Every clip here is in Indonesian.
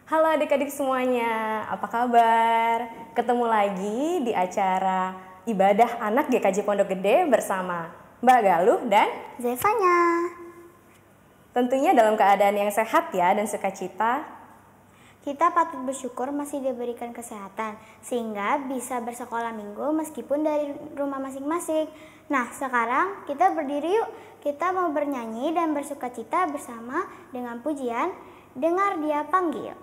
Halo adik-adik semuanya, apa kabar? Ketemu lagi di acara Ibadah Anak GKJ Pondok Gede bersama Mbak Galuh dan Zevanya. tentunya dalam keadaan yang sehat ya dan sukacita. Kita patut bersyukur masih diberikan kesehatan sehingga bisa bersekolah minggu meskipun dari rumah masing-masing. Nah, sekarang kita berdiri yuk. Kita mau bernyanyi dan bersukacita bersama dengan pujian Dengar Dia Panggil.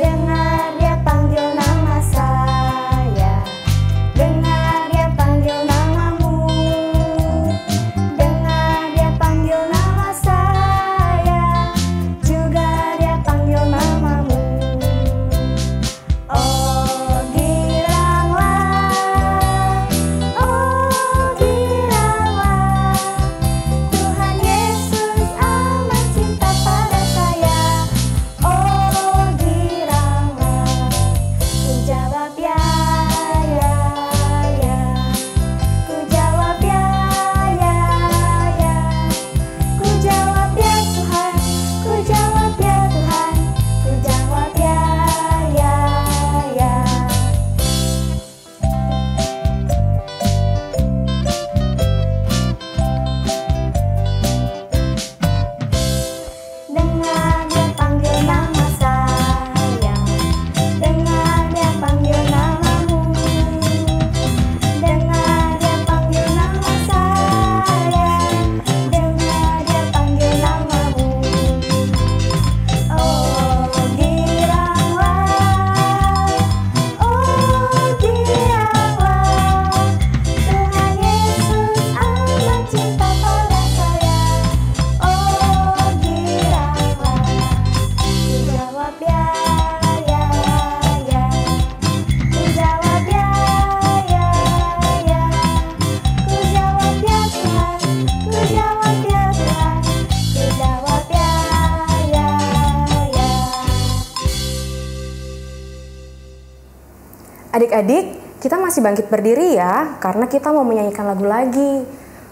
Dengar dia panggil nama saya, dengar dia panggil namamu, dengar dia panggil nama saya, juga dia panggil namamu. Oh giranglah, Tuhan Yesus amat cinta pada saya. Oh giranglah, ku jawab ya, ku jawab ya, ku jawab ya Tuhan, ku jawab ya Tuhan, ku jawab ya. Dengar dia panggil nama saya, dengar dia panggil namamu, dengar dia panggil nama saya, dengar dia panggil namamu. Oh giranglah, Tuhan Yesus amat cinta pada saya. Oh giranglah, ku jawab ya, ku jawab ya, ku jawab ya Tuhan, ku jawab ya Tuhan, ku jawab ya. Adik-adik, kita masih bangkit berdiri ya, karena kita mau menyanyikan lagu lagi.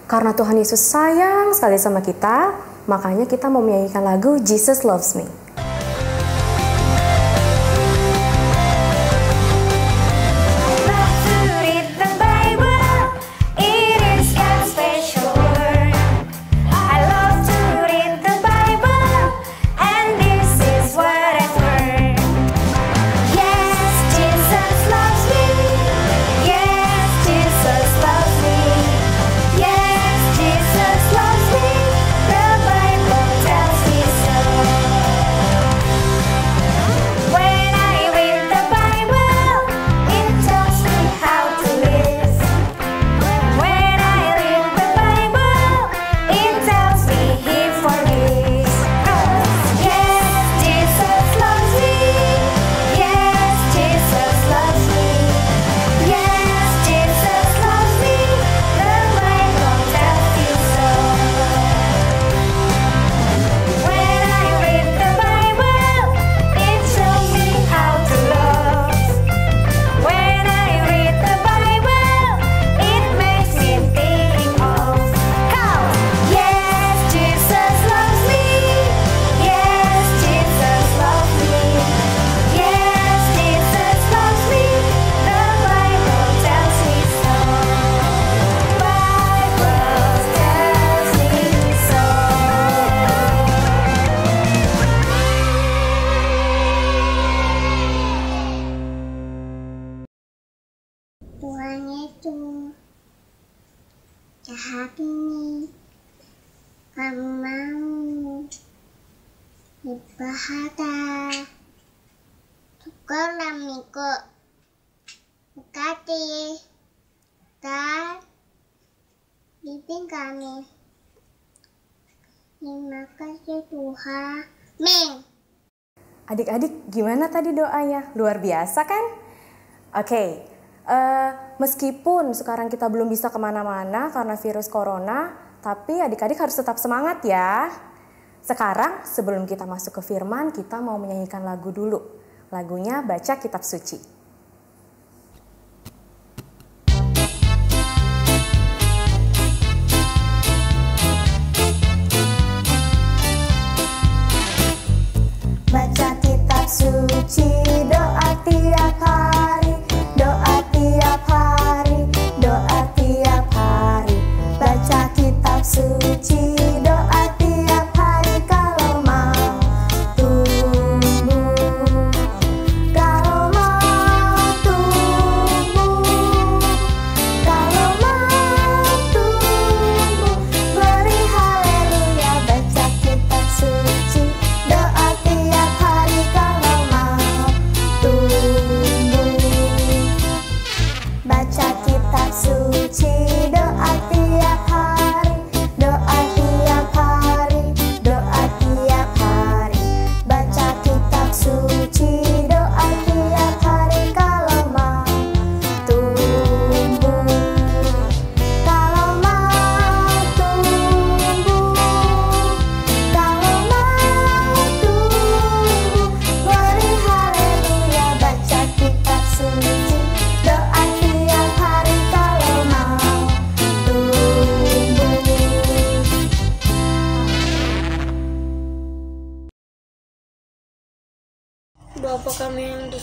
Karena Tuhan Yesus sayang sekali sama kita, makanya kita mau menyanyikan lagu Jesus Loves Me. Tuhan Yesus, jahat ini kamu mau ibadah syukurlah miko berkati dan bimbing kami. Terima kasih Tuhan. Amin. Adik-adik, gimana tadi doanya? Luar biasa kan? Oke, meskipun sekarang kita belum bisa kemana-mana karena virus corona, tapi adik-adik harus tetap semangat ya. Sekarang sebelum kita masuk ke firman, kita mau menyanyikan lagu dulu. Lagunya Baca Kitab Suci.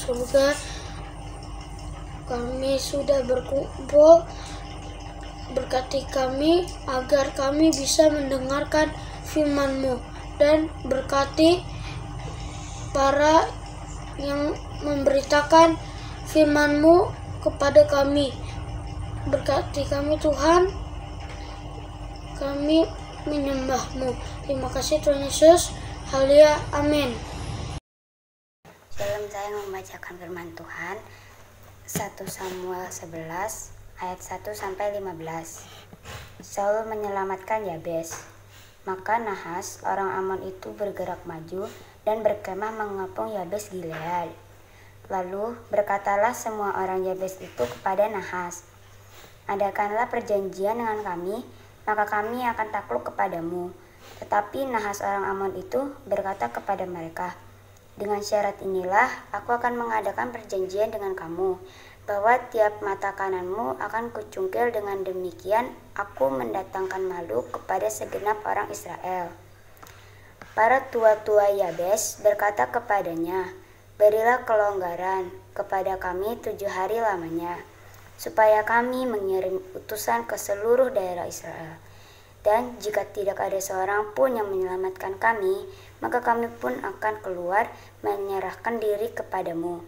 surga. Kami sudah berkumpul, berkati kami agar kami bisa mendengarkan firman-Mu, dan berkati para yang memberitakan firman-Mu kepada kami. Berkati kami Tuhan, kami menyembah-Mu. Terima kasih Tuhan Yesus. Haleluya, amin. Shalom, saya membacakan firman Tuhan 1 Samuel 11 ayat 1-15. Saul menyelamatkan Yabes. Maka Nahas orang Amon itu bergerak maju dan berkemah mengepung Yabes Gilead. Lalu berkatalah semua orang Yabes itu kepada Nahas, "Adakanlah perjanjian dengan kami, maka kami akan takluk kepadamu." Tetapi Nahas orang Amon itu berkata kepada mereka, "Dengan syarat inilah aku akan mengadakan perjanjian dengan kamu, bahwa tiap mata kananmu akan kucungkil, dengan demikian aku mendatangkan malu kepada segenap orang Israel." Para tua-tua Yabes berkata kepadanya, "Berilah kelonggaran kepada kami 7 hari lamanya, supaya kami mengirim utusan ke seluruh daerah Israel. Dan jika tidak ada seorang pun yang menyelamatkan kami, maka kami pun akan keluar menyerahkan diri kepadamu."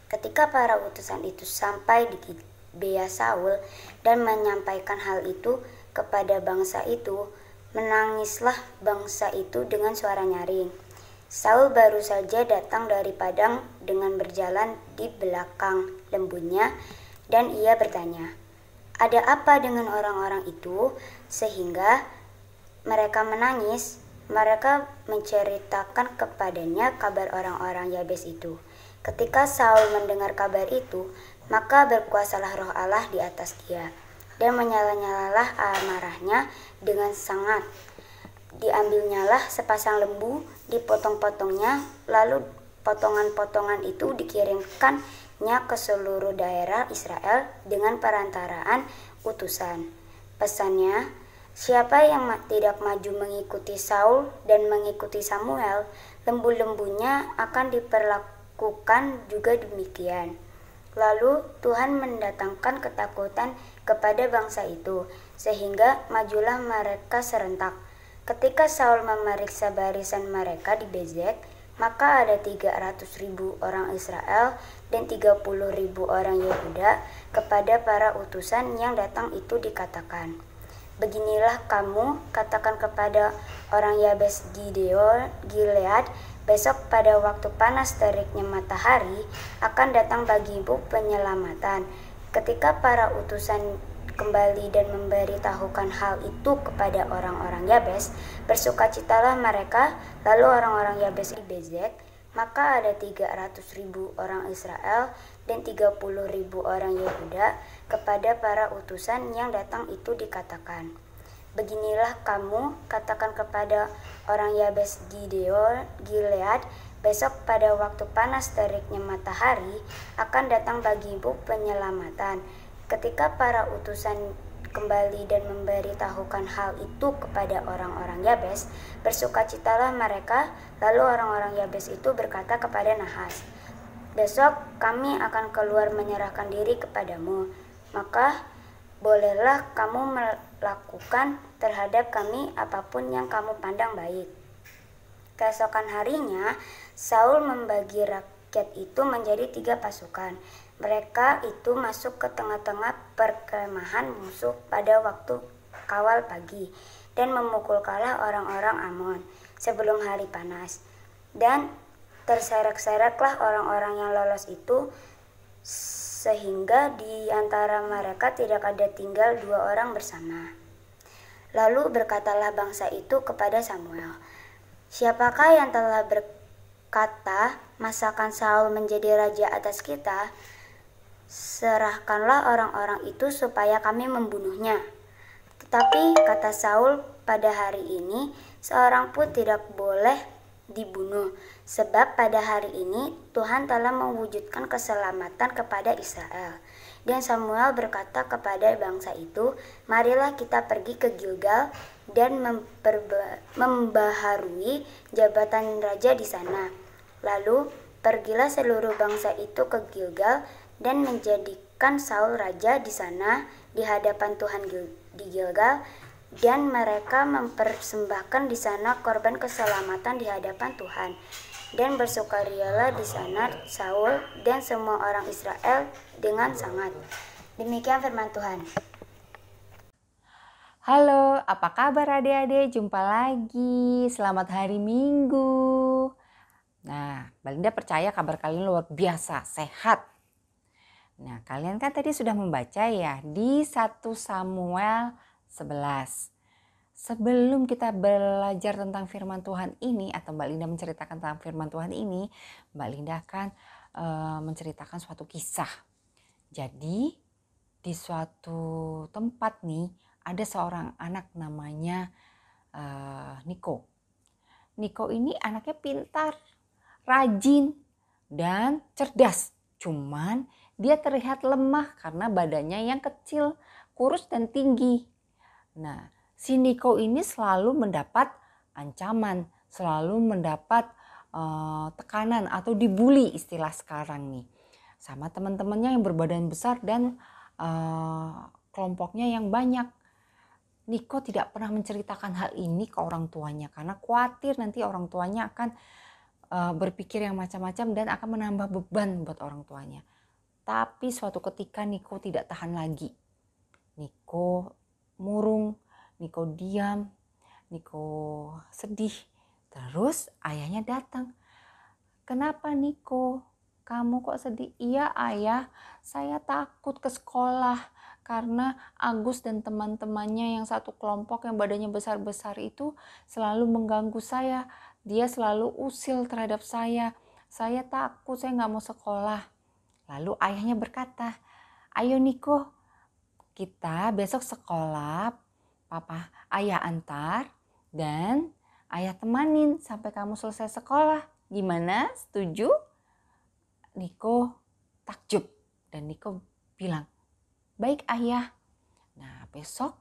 Ketika para utusan itu sampai di Gibea Saul dan menyampaikan hal itu kepada bangsa itu, menangislah bangsa itu dengan suara nyaring. Saul baru saja datang dari padang dengan berjalan di belakang lembunya, dan ia bertanya, "Ada apa dengan orang-orang itu sehingga mereka menangis?" Mereka menceritakan kepadanya kabar orang-orang Yabes itu. Ketika Saul mendengar kabar itu, maka berkuasalah roh Allah di atas dia, dan menyala-nyalalah amarahnya dengan sangat. Diambilnyalah sepasang lembu, dipotong-potongnya, lalu potongan-potongan itu dikirimkannya ke seluruh daerah Israel dengan perantaraan utusan. Pesannya, siapa yang tidak maju mengikuti Saul dan mengikuti Samuel, lembu-lembunya akan diperlakukan juga demikian. Lalu Tuhan mendatangkan ketakutan kepada bangsa itu, sehingga majulah mereka serentak. Ketika Saul memeriksa barisan mereka di Bezek, maka ada 300.000 orang Israel dan 30.000 orang Yehuda. Kepada para utusan yang datang itu dikatakan, "Beginilah kamu katakan kepada orang Yabes Gilead, besok pada waktu panas teriknya matahari akan datang bagimu penyelamatan." Ketika para utusan kembali dan memberitahukan hal itu kepada orang-orang Yabes, bersukacitalah mereka. Lalu orang-orang Yabes di Bezek, maka ada 300.000 orang Israel dan 30.000 orang Yehuda. Kepada para utusan yang datang itu dikatakan, "Beginilah kamu katakan kepada orang Yabes Gilead, besok pada waktu panas teriknya matahari akan datang bagimu penyelamatan." Ketika para utusan kembali dan memberitahukan hal itu kepada orang-orang Yabes, bersukacitalah mereka. Lalu orang-orang Yabes itu berkata kepada Nahas, "Besok kami akan keluar menyerahkan diri kepadamu, maka bolehlah kamu melakukan terhadap kami apapun yang kamu pandang baik." Keesokan harinya, Saul membagi rakyat itu menjadi 3 pasukan. Mereka itu masuk ke tengah-tengah perkemahan musuh pada waktu kawal pagi dan memukul kalah orang-orang Amon sebelum hari panas. Dan terserak-seraklah orang-orang yang lolos itu, sehingga di antara mereka tidak ada tinggal 2 orang bersama. Lalu berkatalah bangsa itu kepada Samuel, "Siapakah yang telah berkata, 'Masakan Saul menjadi raja atas kita?' Serahkanlah orang-orang itu supaya kami membunuhnya." Tetapi kata Saul, "Pada hari ini seorang pun tidak boleh dibunuh, sebab pada hari ini Tuhan telah mewujudkan keselamatan kepada Israel." Dan Samuel berkata kepada bangsa itu, "Marilah kita pergi ke Gilgal dan membaharui jabatan raja di sana." Lalu Pergilah seluruh bangsa itu ke Gilgal dan menjadikan Saul raja di sana di hadapan Tuhan di Gilgal, dan mereka mempersembahkan di sana korban keselamatan di hadapan Tuhan. Dan bersukarialah di sana Saul dan semua orang Israel dengan sangat. Demikian firman Tuhan. Halo, apa kabar adik-adik? Jumpa lagi. Selamat hari Minggu. Nah, Balinda percaya kabar kalian luar biasa, sehat. Nah, kalian kan tadi sudah membaca ya di 1 Samuel 11. Sebelum kita belajar tentang firman Tuhan ini, atau Mbak Linda menceritakan tentang firman Tuhan ini, Mbak Linda akan menceritakan suatu kisah. Jadi, di suatu tempat nih, ada seorang anak namanya Niko. Niko ini anaknya pintar, rajin, dan cerdas. Cuman dia terlihat lemah karena badannya yang kecil, kurus dan tinggi. Nah, si Niko ini selalu mendapat ancaman, selalu mendapat tekanan atau dibully istilah sekarang nih. Sama teman-temannya yang berbadan besar dan kelompoknya yang banyak. Niko tidak pernah menceritakan hal ini ke orang tuanya karena khawatir nanti orang tuanya akan berpikir yang macam-macam dan akan menambah beban buat orang tuanya. Tapi suatu ketika Niko tidak tahan lagi. Niko murung, Niko diam, Niko sedih. Terus ayahnya datang. Kenapa Niko? Kamu kok sedih? Iya ayah, saya takut ke sekolah karena Agus dan teman-temannya yang satu kelompok yang badannya besar-besar itu selalu mengganggu saya. Dia selalu usil terhadap saya. Saya takut, saya nggak mau sekolah. Lalu ayahnya berkata, ayo Niko, kita besok sekolah, papa, ayah antar dan ayah temanin sampai kamu selesai sekolah. Gimana? Setuju? Niko takjub dan Niko bilang, baik ayah. Nah, besok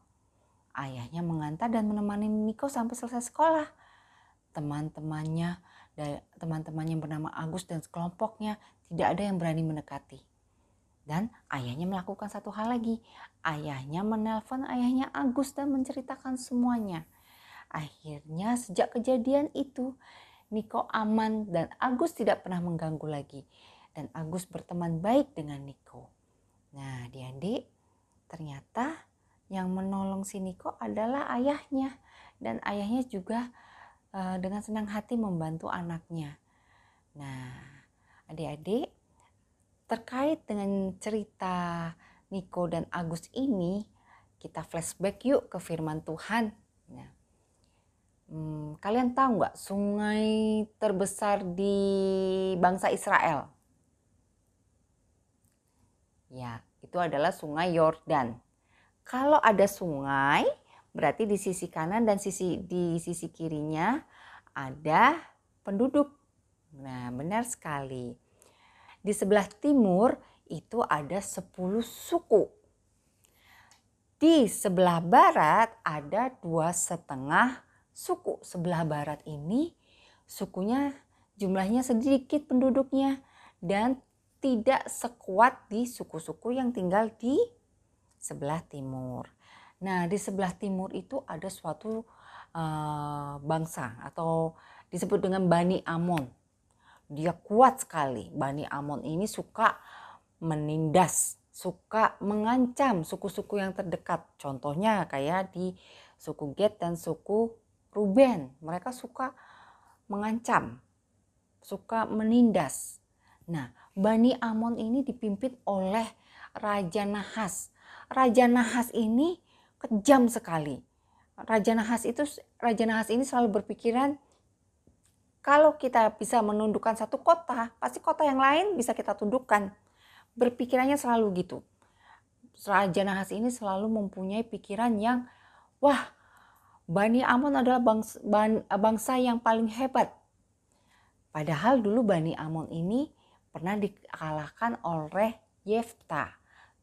ayahnya mengantar dan menemani Niko sampai selesai sekolah. Teman-temannya yang bernama Agus dan kelompoknya tidak ada yang berani mendekati. Dan ayahnya melakukan satu hal lagi. Ayahnya menelpon ayahnya Agus dan menceritakan semuanya. Akhirnya sejak kejadian itu Niko aman dan Agus tidak pernah mengganggu lagi. Dan Agus berteman baik dengan Niko. Nah, adik-adik, ternyata yang menolong si Niko adalah ayahnya. Dan ayahnya juga dengan senang hati membantu anaknya. Nah, adik-adik, terkait dengan cerita Niko dan Agus ini, kita flashback yuk ke firman Tuhan. Nah, kalian tahu nggak sungai terbesar di bangsa Israel? Ya, itu adalah sungai Yordan. Kalau ada sungai, berarti di sisi kanan dan di sisi kirinya ada penduduk. Nah, benar sekali. Di sebelah timur itu ada 10 suku. Di sebelah barat ada 2,5 suku. Sebelah barat ini sukunya jumlahnya sedikit penduduknya dan tidak sekuat di suku-suku yang tinggal di sebelah timur. Nah, di sebelah timur itu ada suatu bangsa atau disebut dengan Bani Amon. Dia kuat sekali. Bani Amon ini suka menindas, suka mengancam suku-suku yang terdekat. Contohnya kayak di suku Gad dan suku Ruben. Mereka suka mengancam, suka menindas. Nah, Bani Amon ini dipimpin oleh Raja Nahas. Raja Nahas ini kejam sekali. Raja Nahas ini selalu berpikiran kalau kita bisa menundukkan satu kota, pasti kota yang lain bisa kita tundukkan. Berpikirannya selalu gitu. Raja Nahas ini selalu mempunyai pikiran yang, wah, Bani Amon adalah bangsa yang paling hebat. Padahal dulu Bani Amon ini pernah dikalahkan oleh Yefta.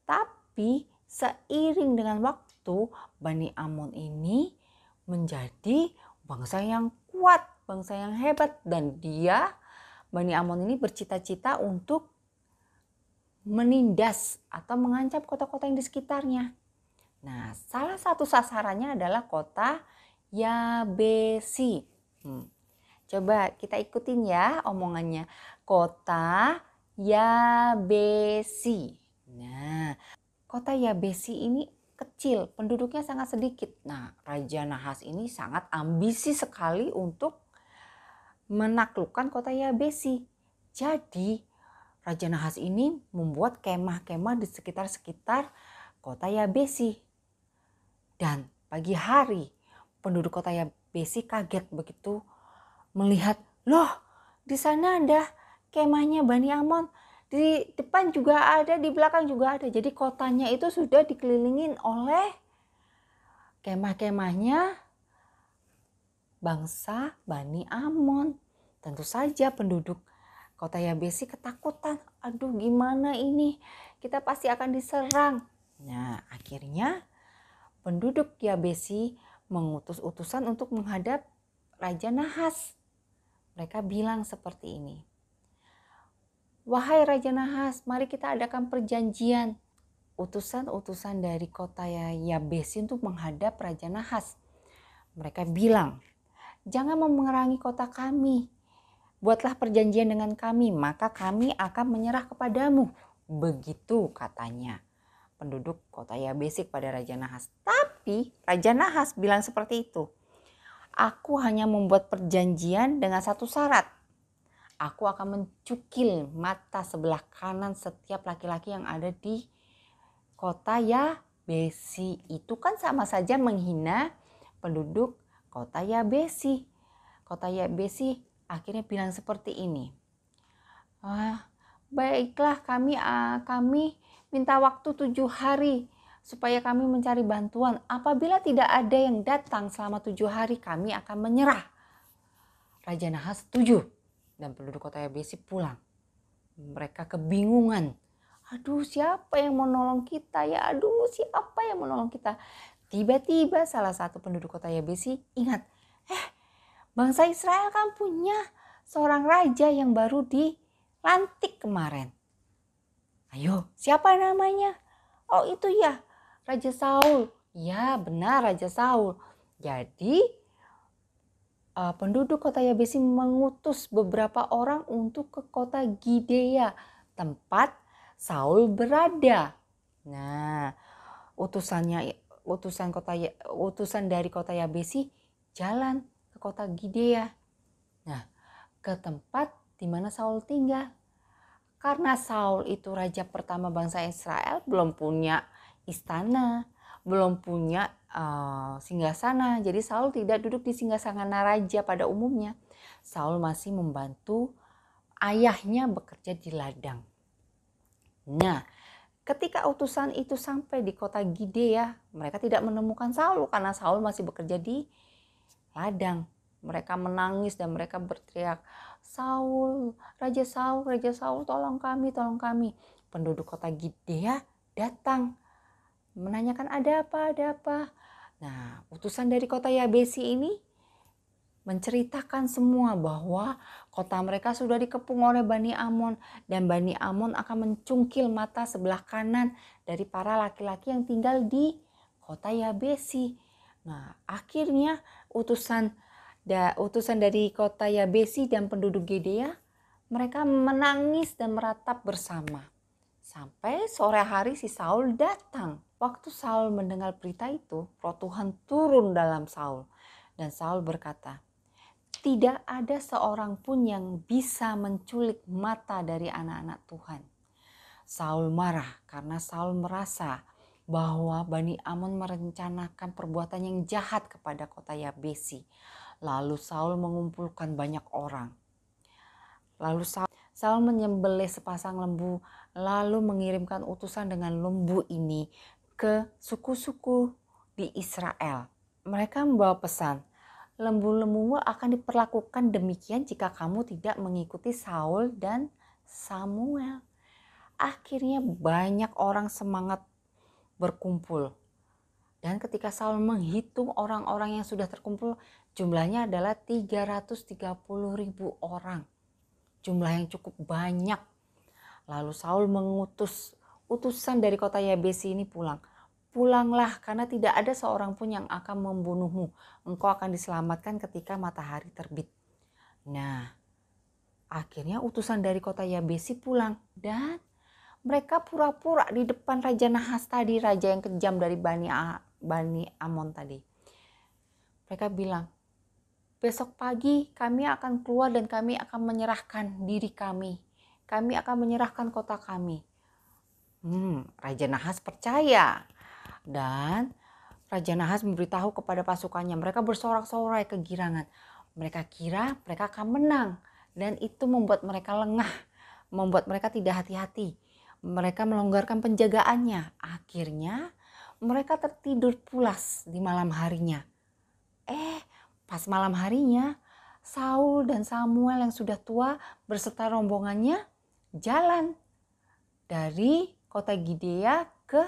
Tapi seiring dengan waktu, Bani Amon ini menjadi bangsa yang kuat, bangsa yang hebat, dan dia Bani Amon ini bercita-cita untuk menindas atau mengancam kota-kota yang di sekitarnya. Nah, salah satu sasarannya adalah kota Yabesi. Coba kita ikutin ya omongannya. Kota Yabesi. Nah, kota Yabesi ini kecil, penduduknya sangat sedikit. Nah, Raja Nahas ini sangat ambisi sekali untuk menaklukkan kota Yabesi. Jadi, Raja Nahas ini membuat kemah-kemah di sekitar-sekitar kota Yabesi. Dan pagi hari penduduk kota Yabesi kaget begitu melihat, loh di sana ada kemahnya Bani Amon. Di depan juga ada, di belakang juga ada. Jadi kotanya itu sudah dikelilingin oleh kemah-kemahnya bangsa Bani Amon. Tentu saja penduduk kota Yabesi ketakutan. Aduh gimana ini? Kita pasti akan diserang. Nah akhirnya penduduk Yabesi mengutus utusan untuk menghadap Raja Nahas. Mereka bilang seperti ini. Wahai Raja Nahas, mari kita adakan perjanjian. Utusan-utusan dari kota Yabesi untuk menghadap Raja Nahas. Mereka bilang, jangan memerangi kota kami. Buatlah perjanjian dengan kami, maka kami akan menyerah kepadamu. Begitu katanya penduduk kota Yabesi kepada Raja Nahas. Tapi Raja Nahas bilang seperti itu. Aku hanya membuat perjanjian dengan satu syarat. Aku akan mencukil mata sebelah kanan setiap laki-laki yang ada di kota Yabesi. Itu kan sama saja menghina penduduk kota Yabesi. Kota Yabesi akhirnya bilang seperti ini. Baiklah kami minta waktu 7 hari supaya kami mencari bantuan. Apabila tidak ada yang datang selama 7 hari kami akan menyerah. Raja Nahas setuju dan penduduk kota Yabesi pulang. Mereka kebingungan. Aduh siapa yang mau nolong kita ya? Aduh siapa yang mau nolong kita? Tiba-tiba salah satu penduduk kota Yabesi ingat. Bangsa Israel kan punya seorang raja yang baru dilantik kemarin. Ayo, siapa namanya? Oh itu ya, Raja Saul. Ya benar Raja Saul. Jadi penduduk kota Yabesi mengutus beberapa orang untuk ke kota Gibea, tempat Saul berada. Nah, utusan dari kota Yabesi jalan ke kota Gibea. Nah, ke tempat di mana Saul tinggal. Karena Saul itu raja pertama bangsa Israel, belum punya istana, belum punya singgasana. Jadi Saul tidak duduk di singgasana raja pada umumnya. Saul masih membantu ayahnya bekerja di ladang. Nah, ketika utusan itu sampai di kota Gibea, mereka tidak menemukan Saul karena Saul masih bekerja di ladang. Mereka menangis dan mereka berteriak, Saul, Raja Saul, tolong kami, tolong kami. Penduduk kota Gibea datang menanyakan ada apa. Nah, utusan dari kota Yabesi ini menceritakan semua bahwa kota mereka sudah dikepung oleh Bani Amon dan Bani Amon akan mencungkil mata sebelah kanan dari para laki-laki yang tinggal di kota Yabesi. Nah, akhirnya utusan dari kota Yabesi dan penduduk Gibea, mereka menangis dan meratap bersama. Sampai sore hari si Saul datang. Waktu Saul mendengar berita itu, Roh Tuhan turun dalam Saul. Dan Saul berkata, tidak ada seorang pun yang bisa menculik mata dari anak-anak Tuhan. Saul marah karena Saul merasa bahwa Bani Amon merencanakan perbuatan yang jahat kepada kota Yabesi. Lalu Saul mengumpulkan banyak orang. Lalu Saul menyembelih sepasang lembu, lalu mengirimkan utusan dengan lembu ini ke suku-suku di Israel. Mereka membawa pesan, lembu-lembumu akan diperlakukan demikian jika kamu tidak mengikuti Saul dan Samuel. Akhirnya banyak orang semangat berkumpul. Dan ketika Saul menghitung orang-orang yang sudah terkumpul, jumlahnya adalah 330.000 orang. jumlah yang cukup banyak. Lalu Saul mengutus utusan dari kota Yabesi ini pulang. Pulanglah, karena tidak ada seorang pun yang akan membunuhmu. Engkau akan diselamatkan ketika matahari terbit. Nah, akhirnya utusan dari kota Yabesi pulang. Dan mereka pura-pura di depan Raja Nahas tadi, raja yang kejam dari Bani Amon tadi. Mereka bilang, besok pagi kami akan keluar dan kami akan menyerahkan diri kami. Kami akan menyerahkan kota kami. Raja Nahas percaya. Dan Raja Nahas memberitahu kepada pasukannya. Mereka bersorak-sorai kegirangan. Mereka kira mereka akan menang. Dan itu membuat mereka lengah. Membuat mereka tidak hati-hati. Mereka melonggarkan penjagaannya. Akhirnya mereka tertidur pulas di malam harinya. Pas malam harinya, Saul dan Samuel yang sudah tua berserta rombongannya jalan dari kota Gibea ke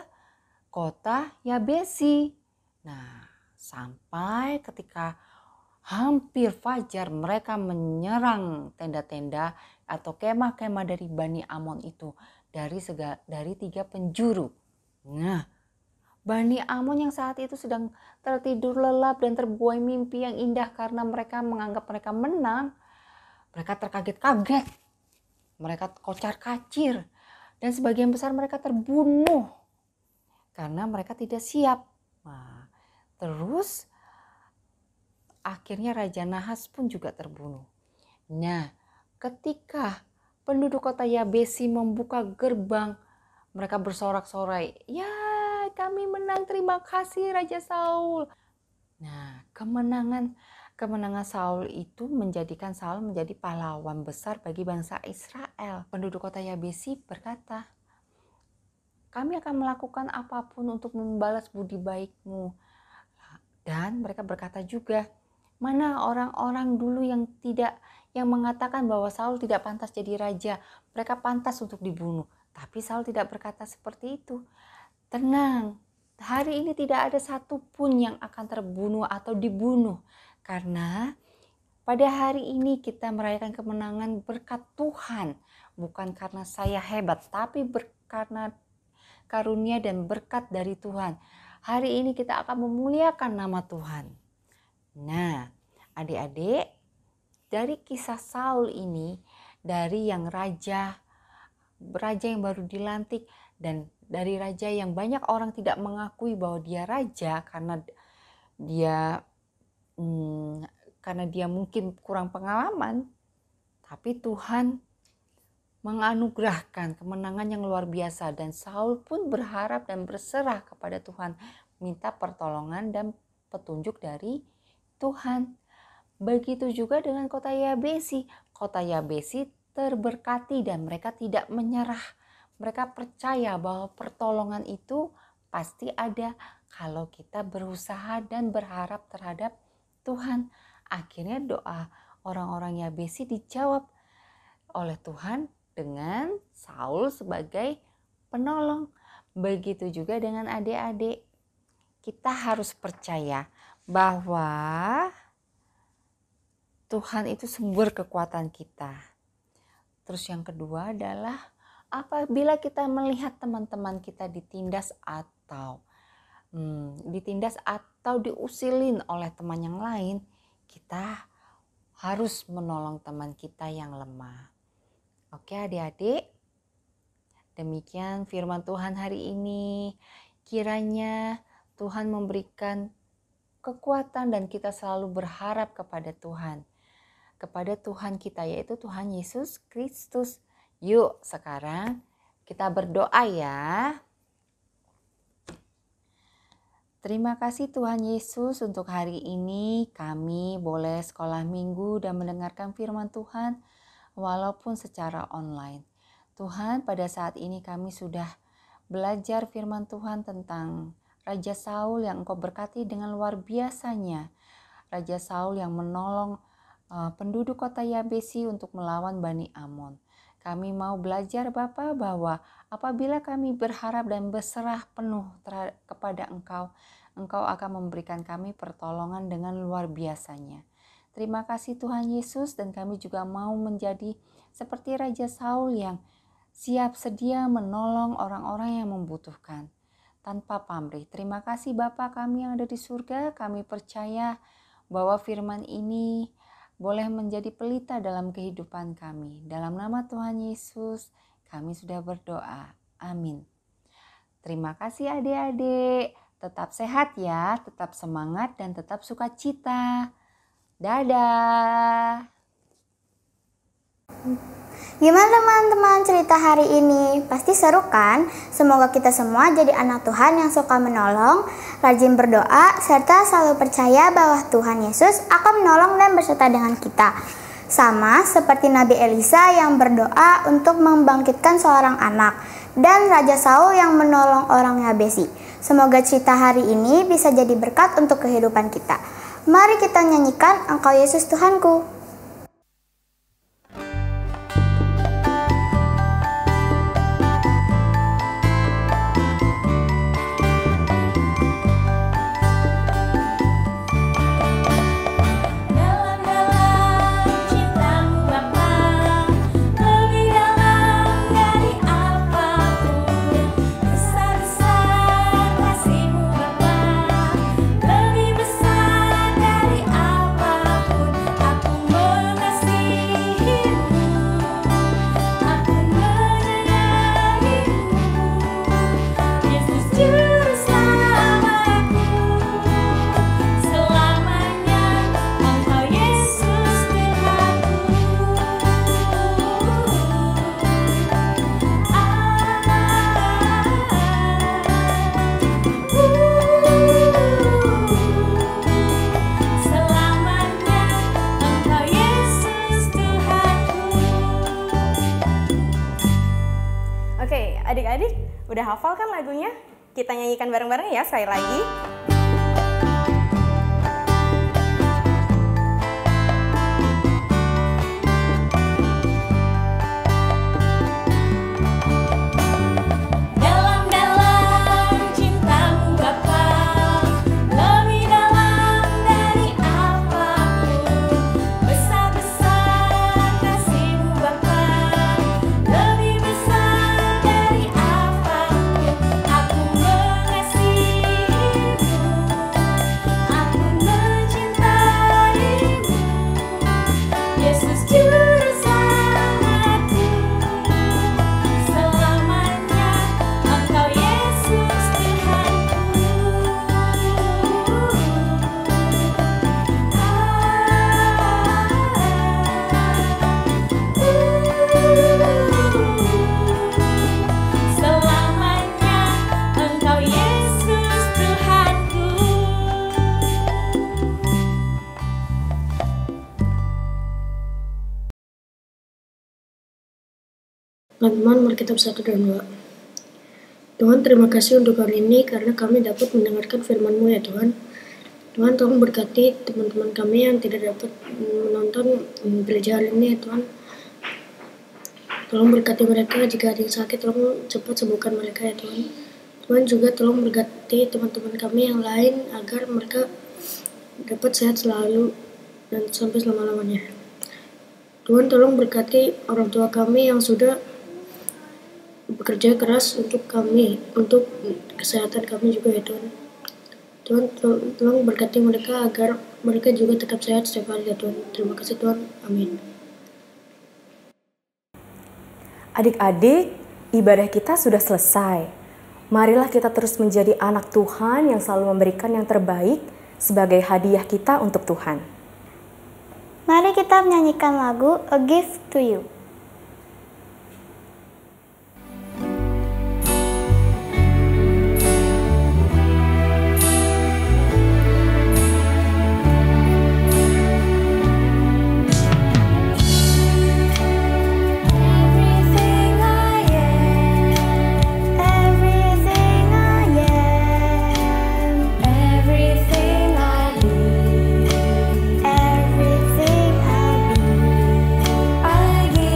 kota Yabesi. Nah, sampai ketika hampir fajar mereka menyerang tenda-tenda atau kemah-kemah dari Bani Amon itu dari 3 penjuru. Nah, Bani Amon yang saat itu sedang tertidur lelap dan terbuai mimpi yang indah karena mereka menganggap mereka menang. Mereka terkaget-kaget. Mereka kocar-kacir. Dan sebagian besar mereka terbunuh. Karena mereka tidak siap. Nah, terus akhirnya Raja Nahas pun juga terbunuh. Nah, ketika penduduk kota Yabesi membuka gerbang, mereka bersorak-sorai. Ya, kami menang, terima kasih Raja Saul. Nah, kemenangan Saul itu menjadikan Saul menjadi pahlawan besar bagi bangsa Israel. Penduduk kota Yabesi berkata, kami akan melakukan apapun untuk membalas budi baikmu. Dan mereka berkata juga, mana orang-orang dulu yang mengatakan bahwa Saul tidak pantas jadi raja, mereka pantas untuk dibunuh. Tapi Saul tidak berkata seperti itu. Tenang, hari ini tidak ada satupun yang akan terbunuh atau dibunuh. Karena pada hari ini kita merayakan kemenangan berkat Tuhan. Bukan karena saya hebat, tapi karena karunia dan berkat dari Tuhan. Hari ini kita akan memuliakan nama Tuhan. Nah, adik-adik, dari kisah Saul ini, dari yang raja yang baru dilantik, dan dari raja yang banyak orang tidak mengakui bahwa dia raja karena dia mungkin kurang pengalaman, tapi Tuhan menganugerahkan kemenangan yang luar biasa dan Saul pun berharap dan berserah kepada Tuhan, minta pertolongan dan petunjuk dari Tuhan. Begitu juga dengan kota Yabesi. Kota Yabesi terberkati dan mereka tidak menyerah. Mereka percaya bahwa pertolongan itu pasti ada kalau kita berusaha dan berharap terhadap Tuhan. Akhirnya doa orang-orang Yabesi dijawab oleh Tuhan dengan Saul sebagai penolong. Begitu juga dengan adik-adik. Kita harus percaya bahwa Tuhan itu sumber kekuatan kita. Terus yang kedua adalah apabila kita melihat teman-teman kita ditindas atau diusilin oleh teman yang lain, kita harus menolong teman kita yang lemah. Oke adik-adik, demikian firman Tuhan hari ini. Kiranya Tuhan memberikan kekuatan dan kita selalu berharap kepada Tuhan. Kepada Tuhan kita, yaitu Tuhan Yesus Kristus. Yuk sekarang kita berdoa ya. Terima kasih Tuhan Yesus untuk hari ini kami boleh sekolah minggu dan mendengarkan firman Tuhan walaupun secara online. Tuhan, pada saat ini kami sudah belajar firman Tuhan tentang Raja Saul yang Engkau berkati dengan luar biasanya. Raja Saul yang menolong penduduk kota Yabesi untuk melawan Bani Amon. Kami mau belajar Bapa bahwa apabila kami berharap dan berserah penuh kepada Engkau, Engkau akan memberikan kami pertolongan dengan luar biasanya. Terima kasih Tuhan Yesus, dan kami juga mau menjadi seperti Raja Saul yang siap sedia menolong orang-orang yang membutuhkan tanpa pamrih. Terima kasih Bapa kami yang ada di surga, kami percaya bahwa firman ini boleh menjadi pelita dalam kehidupan kami. Dalam nama Tuhan Yesus kami sudah berdoa. Amin. Terima kasih adik-adik. Tetap sehat ya, tetap semangat dan tetap sukacita. Dadah. Gimana teman-teman cerita hari ini? Pasti seru kan? Semoga kita semua jadi anak Tuhan yang suka menolong, rajin berdoa, serta selalu percaya bahwa Tuhan Yesus akan menolong dan berserta dengan kita. Sama seperti Nabi Elisa yang berdoa untuk membangkitkan seorang anak, dan Raja Saul yang menolong orang Yabesi. Semoga cerita hari ini bisa jadi berkat untuk kehidupan kita. Mari kita nyanyikan Engkau Yesus Tuhanku. Adik-adik, udah hafal kan lagunya? Kita nyanyikan bareng-bareng ya sekali lagi. Teman-teman, mari kita bersatu dalam doa. Tuhan, terima kasih untuk hari ini karena kami dapat mendengarkan firman-Mu ya Tuhan. Tuhan, tolong berkati teman-teman kami yang tidak dapat menonton gereja hari ini ya Tuhan. Tolong berkati mereka, jika ada yang sakit tolong cepat sembuhkan mereka ya Tuhan. Tuhan juga tolong berkati teman-teman kami yang lain agar mereka dapat sehat selalu dan sampai selama-lamanya. Tuhan, tolong berkati orang tua kami yang sudah bekerja keras untuk kami, untuk kesehatan kami juga ya Tuhan. Tuhan, tolong berkati mereka agar mereka juga tetap sehat setiap hari ya Tuhan. Terima kasih Tuhan. Amin. Adik-adik, ibadah kita sudah selesai. Marilah kita terus menjadi anak Tuhan yang selalu memberikan yang terbaik sebagai hadiah kita untuk Tuhan. Mari kita menyanyikan lagu A Gift to You. Everything I be, I give.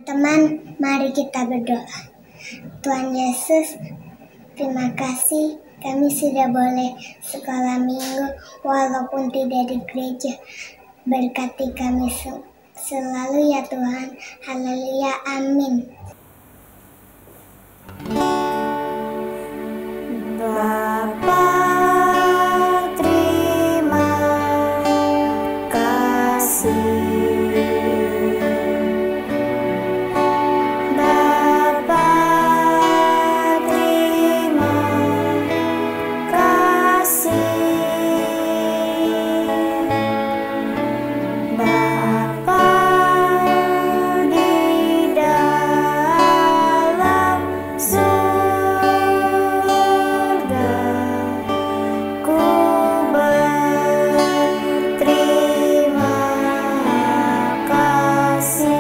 Teman, mari kita berdoa. Tuhan Yesus, terima kasih kami sudah boleh sekolah minggu walaupun tidak di gereja. Berkati kami selalu ya Tuhan. Haleluya, amin. Bapa, terima kasih. Bapa, terima kasih. Bapa di dalam surga, ku berterima kasih.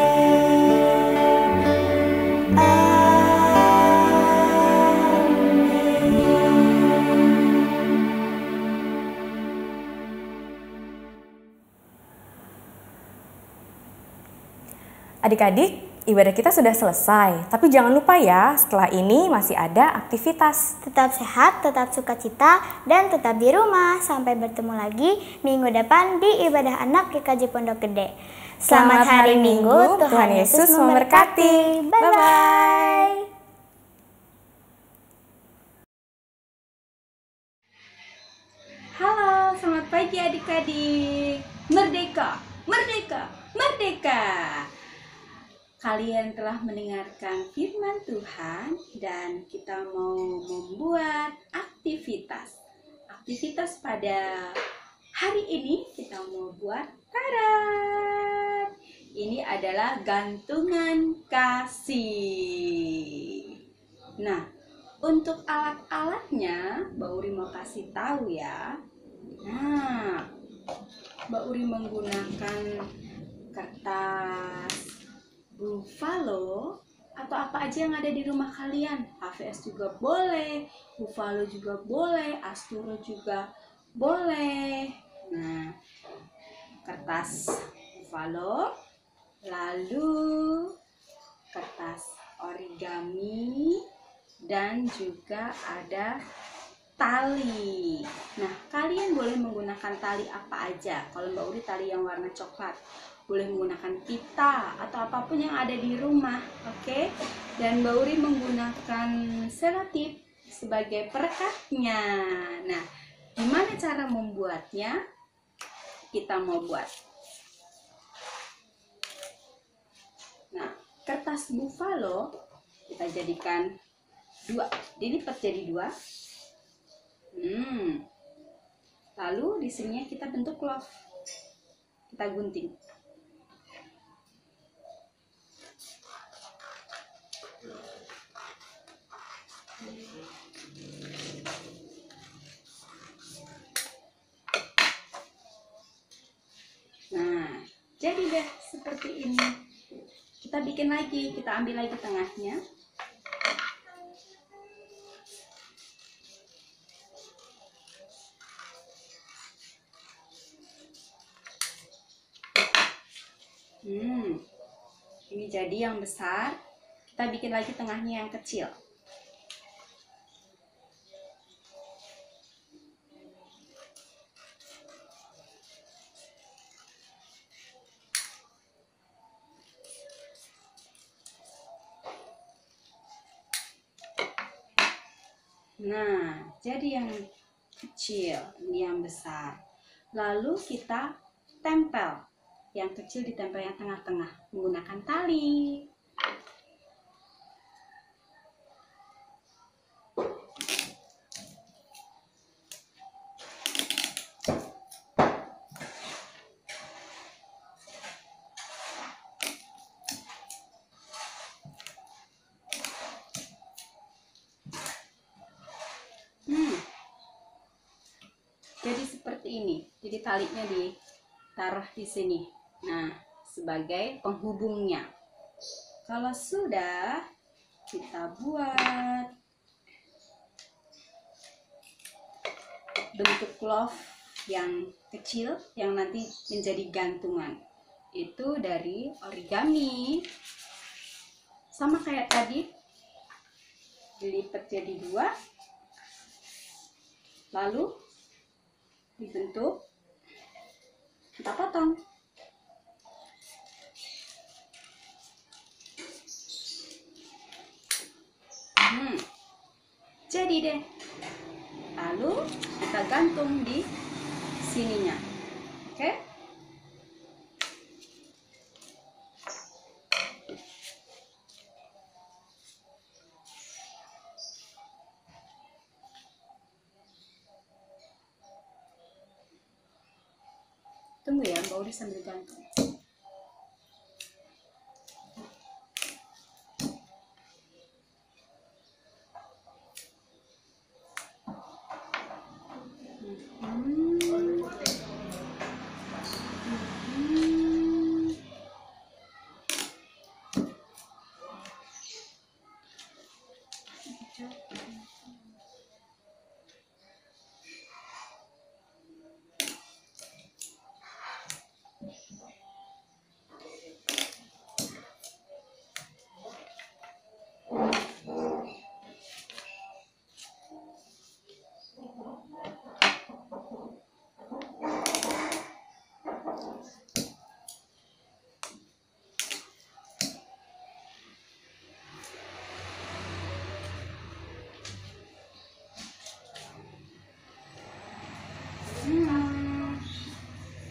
Adik-adik, ibadah kita sudah selesai. Tapi jangan lupa ya, setelah ini masih ada aktivitas. Tetap sehat, tetap sukacita, dan tetap di rumah. Sampai bertemu lagi minggu depan di ibadah anak GKJ Pondok Gede. Selamat hari Minggu, Tuhan Yesus memberkati. Bye-bye. Halo, selamat pagi adik-adik. Merdeka, merdeka, merdeka. Kalian telah mendengarkan firman Tuhan dan kita mau membuat aktivitas. Aktivitas pada hari ini kita mau buat tarat. Ini adalah gantungan kasih. Nah, untuk alat-alatnya, Mbak Uri mau kasih tahu ya. Nah, Mbak Uri menggunakan kertas buffalo atau apa aja yang ada di rumah kalian. HVS juga boleh, buffalo juga boleh, asturo juga boleh. Nah, kertas buffalo, lalu kertas origami, dan juga ada tali. Nah, kalian boleh menggunakan tali apa aja. Kalau Mbak Uri tali yang warna coklat, boleh menggunakan pita atau apapun yang ada di rumah, oke? Dan Mbak Uri menggunakan selotip sebagai perekatnya. Nah, gimana cara membuatnya? Kita mau buat. Nah, kertas buffalo kita jadikan dua, dilipat jadi dua. Lalu di sini kita bentuk love. Kita gunting. Nah, jadi deh seperti ini. Kita bikin lagi, kita ambil lagi tengahnya. Ini jadi yang besar. Kita bikin lagi tengahnya yang kecil. Nah, jadi yang kecil, ini yang besar. Lalu kita tempel. Yang kecil ditempel yang tengah-tengah menggunakan tali. Jadi seperti ini. Jadi talinya ditaruh di sini. Nah, sebagai penghubungnya. Kalau sudah, kita buat bentuk love yang kecil yang nanti menjadi gantungan. Itu dari origami. Sama kayak tadi, dilipat jadi 2, lalu dibentuk, kita potong. Jadi deh. Lalu kita gantung di sininya. Oke? Tunggu ya, Mbak Uli sambil gantung.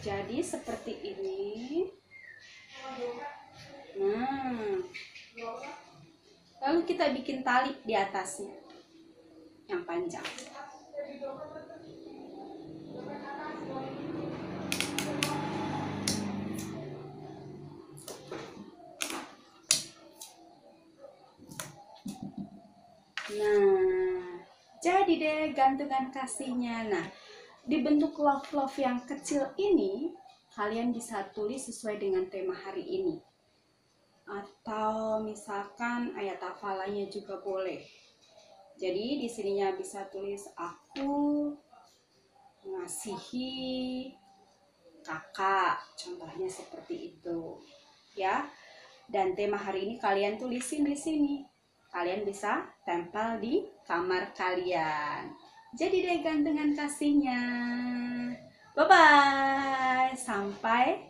Jadi seperti ini. Nah, lalu kita bikin tali di atasnya yang panjang. Nah, jadi deh gantungan kasihnya. Nah, di bentuk love yang kecil ini, kalian bisa tulis sesuai dengan tema hari ini. Atau misalkan ayat hafalanya juga boleh. Jadi di sininya bisa tulis aku mengasihi kakak, contohnya seperti itu. Ya. Dan tema hari ini kalian tulisin di sini. Kalian bisa tempel di kamar kalian. Jadi deh gantungan kasihnya. Bye-bye. Sampai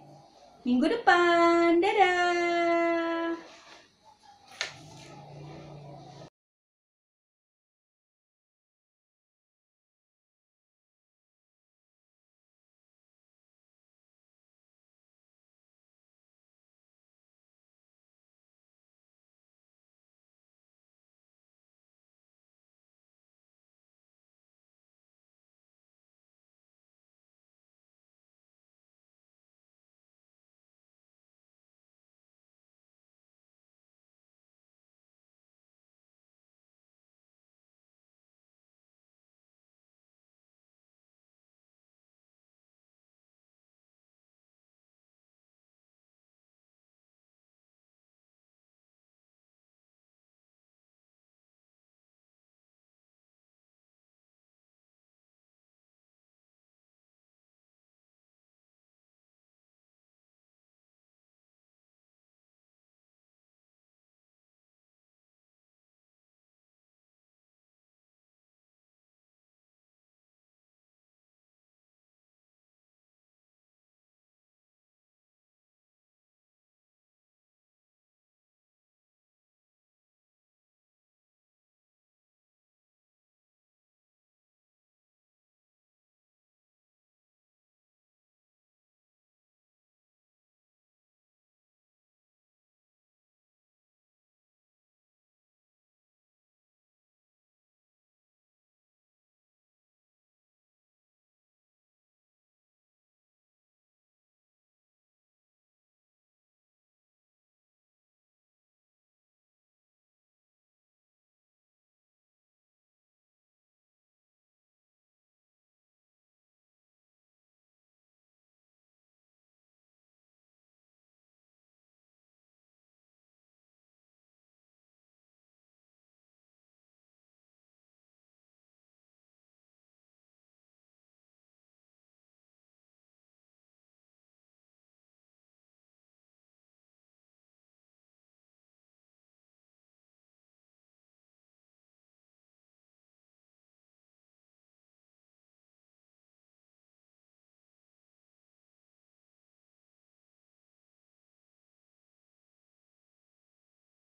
minggu depan. Dadah.